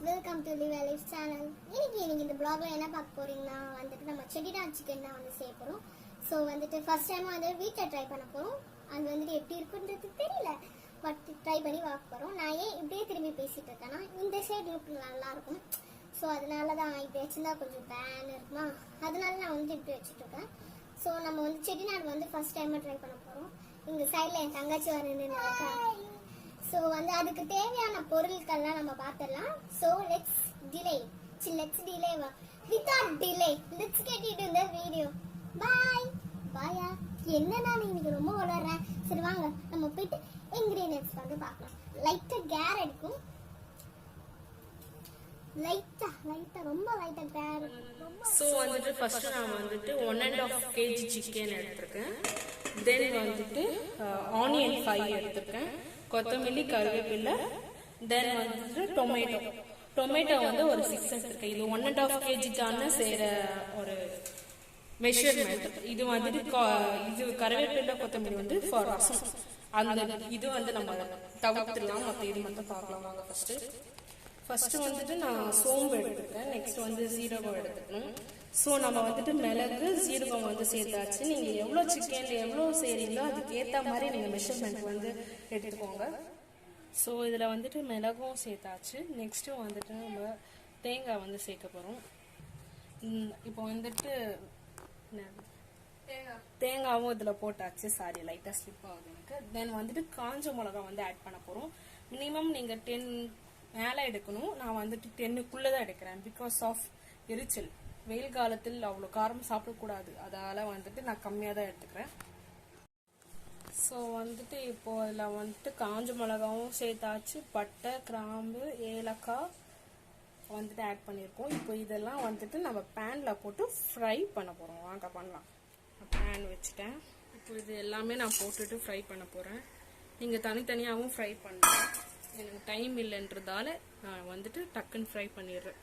Welcome to live life channel. இன்னைக்கு நீங்க இந்த vlogல என்ன பார்க்க போறீங்கன்னா வந்துட்டு நம்ம செட்டிநாடு சிக்கன் தான் வந்து செய்ய போறோம். ஸோ வந்துட்டு ஃபர்ஸ்ட் டைம் வந்து வீட்டில் ட்ரை பண்ண போறோம். அது வந்துட்டு எப்படி இருக்குன்றது தெரியல, பட் ட்ரை பண்ணி பார்க்க போறோம். நான் ஏன் இப்படியே திரும்பி பேசிட்டு இருக்கேன்னா இந்த சைடு லுக் நல்லா இருக்கும். ஸோ அதனால தான் இப்படி வச்சிருந்தா கொஞ்சம் பேன் இருக்குமா, அதனால நான் வந்து இப்படி வச்சுட்டு இருக்கேன். ஸோ நம்ம வந்து செட்டிநாடு வந்து ஃபர்ஸ்ட் டைம் ட்ரை பண்ண போறோம். இங்க சைட்ல என் தங்கச்சி வரணுன்னு இருக்கா. ஸோ வந்து அதுக்கு தேவையான பொருட்கள்லாம் நம்ம பார்த்துடலாம். So let's delay without delay let's get into the video. Bye பாயா. என்ன நான் இன்னைக்கு ரொம்ப வளர்றேன். சரி வாங்க நம்ம போயிட்டு இன்கிரிடியன்ட்ஸ் வந்து பார்க்கலாம். லைட்டா கேர் எடுக்கும், லைட்டா ரொம்ப லைட்டா கேர். ஸோ வந்துட்டு ஃபர்ஸ்ட் நான் வந்துட்டு 1.5 kg சிக்கன் எடுத்திருக்கேன். தென் வந்துட்டு ஆனியன் 5 எடுத்திருக்கேன், கொத்தமல்லி, கருவேப்பிலை, தென் வந்துட்டு டொமேட்டோ வந்து ஒரு 6 எடுத்திருக்கேன். இது 1.5 kgக்கான செய்யற ஒரு மெஷர்மெண்ட். இது வந்துட்டு இது கருவேப்பிலை கொத்தமல்லி வந்து ஃபார் ரசம். அந்த இது வந்து நம்ம தவிர்த்துலாம், மற்ற இது மட்டும் பார்க்கலாம். வாங்க ஃபர்ஸ்ட் வந்துட்டு நான் சோம்பு எடுத்துக்கிறேன். நெக்ஸ்ட் வந்து சீரகம் எடுத்துக்கணும். ஸோ நம்ம வந்துட்டு மிளகு சீரகம் வந்து சேர்த்தாச்சு. நீங்கள் எவ்வளோ சிக்கன்ல எவ்வளோ செய்கிறீங்களோ அதுக்கு ஏற்ற மாதிரி நீங்கள் மெஷர்மெண்ட் வந்து எடுத்துக்கோங்க. ஸோ இதில் வந்துட்டு மிளகும் சேர்த்தாச்சு. நெக்ஸ்ட்டு வந்துட்டு நம்ம தேங்காய் வந்து சேர்க்க போகிறோம். இப்போ வந்துட்டு தேங்காவும் இதில் போட்டாச்சு. சாரி, லைட்டாக ஸ்லிப் ஆகுது எனக்கு. தென் வந்துட்டு காஞ்ச மிளகா வந்து ஆட் பண்ண போகிறோம். மினிமம் நீங்கள் 10 மேலே எடுக்கணும். நான் வந்துட்டு 10க்குள்ளே தான் எடுக்கிறேன். பிகாஸ் ஆஃப் எரிச்சல், வெயில் காலத்தில் அவ்வளோ காரம் சாப்பிடக்கூடாது, அதால் வந்துட்டு நான் கம்மியாக தான் எடுத்துக்கிறேன். ஸோ வந்துட்டு இப்போ அதில் வந்துட்டு காஞ்ச மிளகாவும் சேர்த்தாச்சு. பட்டை, கிராம்பு, ஏலக்காய் வந்துட்டு ஆட் பண்ணியிருக்கோம். இப்போ இதெல்லாம் வந்துட்டு நம்ம பேனில் போட்டு ஃப்ரை பண்ண போகிறோம். வாங்க பண்ணலாம். பேன் வச்சுட்டேன். இப்போ இது எல்லாமே நான் போட்டுட்டு ஃப்ரை பண்ண போகிறேன். நீங்கள் தனித்தனியாகவும் ஃப்ரை பண்ணலாம். எனக்கு டைம் இல்லைன்றதால நான் வந்துட்டு டக்குன்னு ஃப்ரை பண்ணிடுறேன்.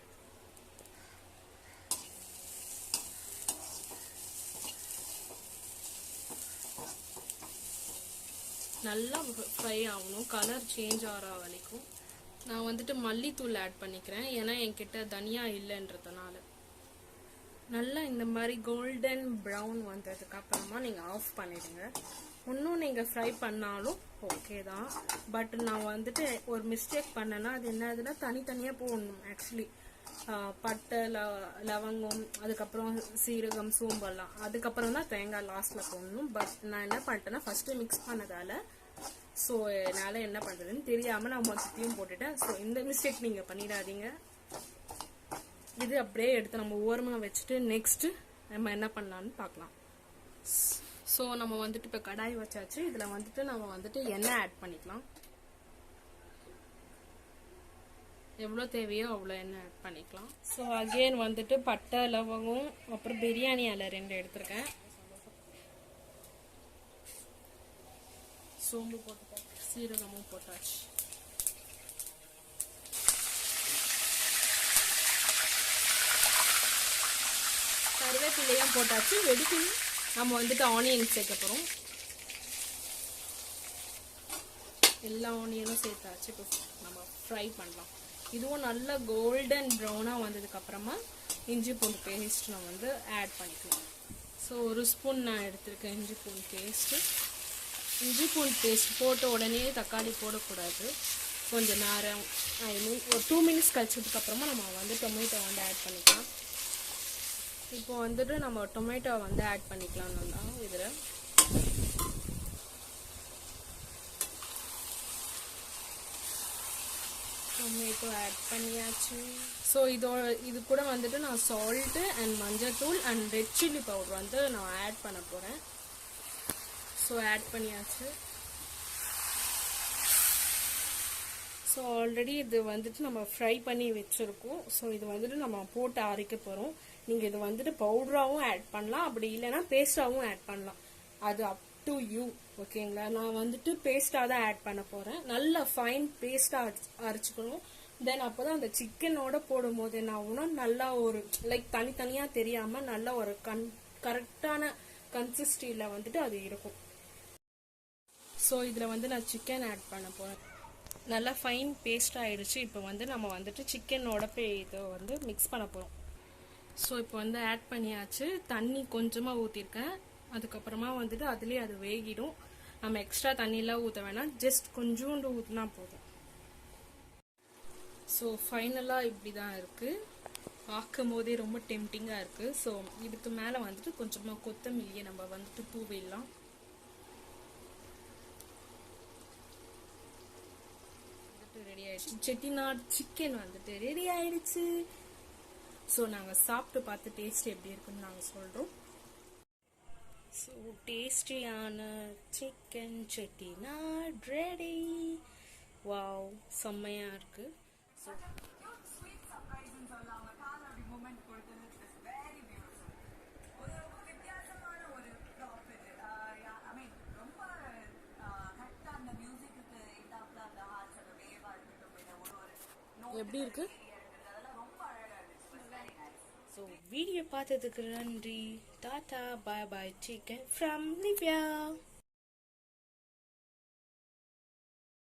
நல்லா ஃப்ரை ஆகணும், கலர் சேஞ்ச் ஆகிற வரைக்கும். நான் வந்துட்டு மல்லித்தூள் ஆட் பண்ணிக்கிறேன், ஏன்னா என்கிட்ட தனியா இல்லைன்றதுனால. நல்லா இந்த மாதிரி கோல்டன் ப்ரௌன் வந்ததுக்கு அப்புறமா நீங்கள் ஆஃப் பண்ணிடுங்க. இன்னும் நீங்கள் ஃப்ரை பண்ணாலும் ஓகே தான், பட் நான் வந்துட்டு ஒரு மிஸ்டேக் பண்ணேன்னா அது என்னதுன்னா தனித்தனியாக போடணும். ஆக்சுவலி பட்டை, லவங்கம், அதுக்கப்புறம் சீரகம், சோம்பெல்லாம், அதுக்கப்புறம் தான் தேங்காய் லாஸ்ட்டில் போடணும். பட் நான் என்ன பண்ணிட்டேன்னா ஃபஸ்ட்டு மிக்ஸ் பண்ணதால், ஸோ என்னால் என்ன பண்ணுறதுன்னு தெரியாமல் நான் மொத்தத்தையும் போட்டுட்டேன். ஸோ இந்த மிஸ்டேக் நீங்கள் பண்ணிடாதீங்க. இது அப்படியே எடுத்து நம்ம ஓரமாக வச்சுட்டு நெக்ஸ்ட்டு நம்ம என்ன பண்ணலான்னு பார்க்கலாம். ஸோ நம்ம வந்துட்டு இப்போ கடாய் வச்சாச்சு. இதில் வந்துட்டு நம்ம வந்துட்டு எண்ணெய் ஆட் பண்ணிக்கலாம். எவ்வளோ தேவையோ அவ்வளோ எண்ணெய் ஆட் பண்ணிக்கலாம். ஸோ அகெயின் வந்துட்டு பட்டை, லவங்கம், அப்புறம் பிரியாணி இலை 2 எடுத்திருக்கேன். சோம்பு போட்டுட்டாச்சு, சீரகமும் போட்டாச்சு. கருவேப்பிலையும் போட்டாச்சு. வெடிக்கு நம்ம வந்துட்டு ஆனியன் சேர்க்க போகிறோம். எல்லா ஆனியனும் சேர்த்தாச்சு. இப்போ நம்ம ஃப்ரை பண்ணலாம். இதுவும் நல்லா கோல்டன் ப்ரௌனாக வந்ததுக்கப்புறமா இஞ்சி பூண்டு பேஸ்ட் நம்ம வந்து ஆட் பண்ணிக்கலாம். ஸோ 1 ஸ்பூன் நான் எடுத்திருக்கேன் இஞ்சி பூண்டு பேஸ்ட்டு. இஞ்சி பூண்டு பேஸ்ட் போட்ட உடனே தக்காளி போடக்கூடாது. கொஞ்சம் நேரம், ஐ மீன் ஒரு 2 மினிட்ஸ் கழிச்சதுக்கப்புறமா நம்ம வந்து டொமேட்டோ வந்து ஆட் பண்ணிக்கலாம். இப்போ வந்துட்டு நம்ம டொமேட்டோ வந்து ஆட் பண்ணிக்கலாம். நல்லா இதில் டொமேட்டோ ஆட் பண்ணியாச்சு. ஸோ இது கூட வந்துட்டு நான் சால்ட்டு அண்ட் மஞ்சள் தூள் அண்ட் ரெட் சில்லி பவுடர் வந்து நான் ஆட் பண்ண போகிறேன். ஸோ ஆட் பண்ணியாச்சு. ஸோ ஆல்ரெடி இது வந்துட்டு நம்ம ஃப்ரை பண்ணி வச்சுருக்கோம். ஸோ இது வந்துட்டு நம்ம போட்டு அரைக்க போகிறோம். நீங்கள் இது வந்துட்டு பவுடராகவும் ஆட் பண்ணலாம், அப்படி இல்லைன்னா பேஸ்டாகவும் ஆட் பண்ணலாம். அது அப் டு யூ, ஓகேங்களா. நான் வந்துட்டு பேஸ்டாக தான் ஆட் பண்ண போகிறேன். நல்ல ஃபைன் பேஸ்டாக அரைச்சிக்கணும். தென் அப்போ தான் அந்த சிக்கனோட போடும்போது என்ன ஆகும்னா நல்லா ஒரு லைக் தனித்தனியாக தெரியாமல் நல்ல ஒரு கரெக்டான கன்சிஸ்டன்சியில் வந்துட்டு அது இருக்கும். ஸோ இதில் வந்து நான் சிக்கன் ஆட் பண்ண போகிறேன். நல்லா ஃபைன் பேஸ்ட் ஆயிடுச்சு. இப்போ வந்து நம்ம வந்துட்டு சிக்கனோட இதை வந்து மிக்ஸ் பண்ண போகிறோம். ஸோ இப்போ வந்து ஆட் பண்ணியாச்சு. தண்ணி கொஞ்சமாக ஊற்றிருக்கேன். அதுக்கப்புறமா வந்துட்டு அதுலேயே அது வேகிடும். நம்ம எக்ஸ்ட்ரா தண்ணியெலாம் ஊற்ற வேணாம், ஜஸ்ட் கொஞ்சோண்டு ஊற்றினா போதும். ஸோ ஃபைனலாக இப்படி தான் இருக்குது. பார்க்கும் போதே ரொம்ப டெம்டிங்காக இருக்குது. ஸோ இதுக்கு மேலே வந்துட்டு கொஞ்சமாக கொத்தமல்லியை நம்ம வந்துட்டு தூவிடலாம். ரெடி ஆயிடுச்சு. செட்டிநாடு சிக்கன் வந்துட்டு ரெடி ஆயிடுச்சு. ஸோ நாங்கள் சாப்பிட்டு பார்த்து டேஸ்ட் எப்படி இருக்குன்னு நாங்கள் சொல்கிறோம். ஸோ டேஸ்டியான சிக்கன் செட்டிநாடு ரெடி. வாவ், செம்மையாக இருக்குது. ஸோ எப்படி இருக்கு? ஸோ வீடியோ பார்த்ததுக்கு நன்றி. Tata, bye bye. Chicken from Nivea.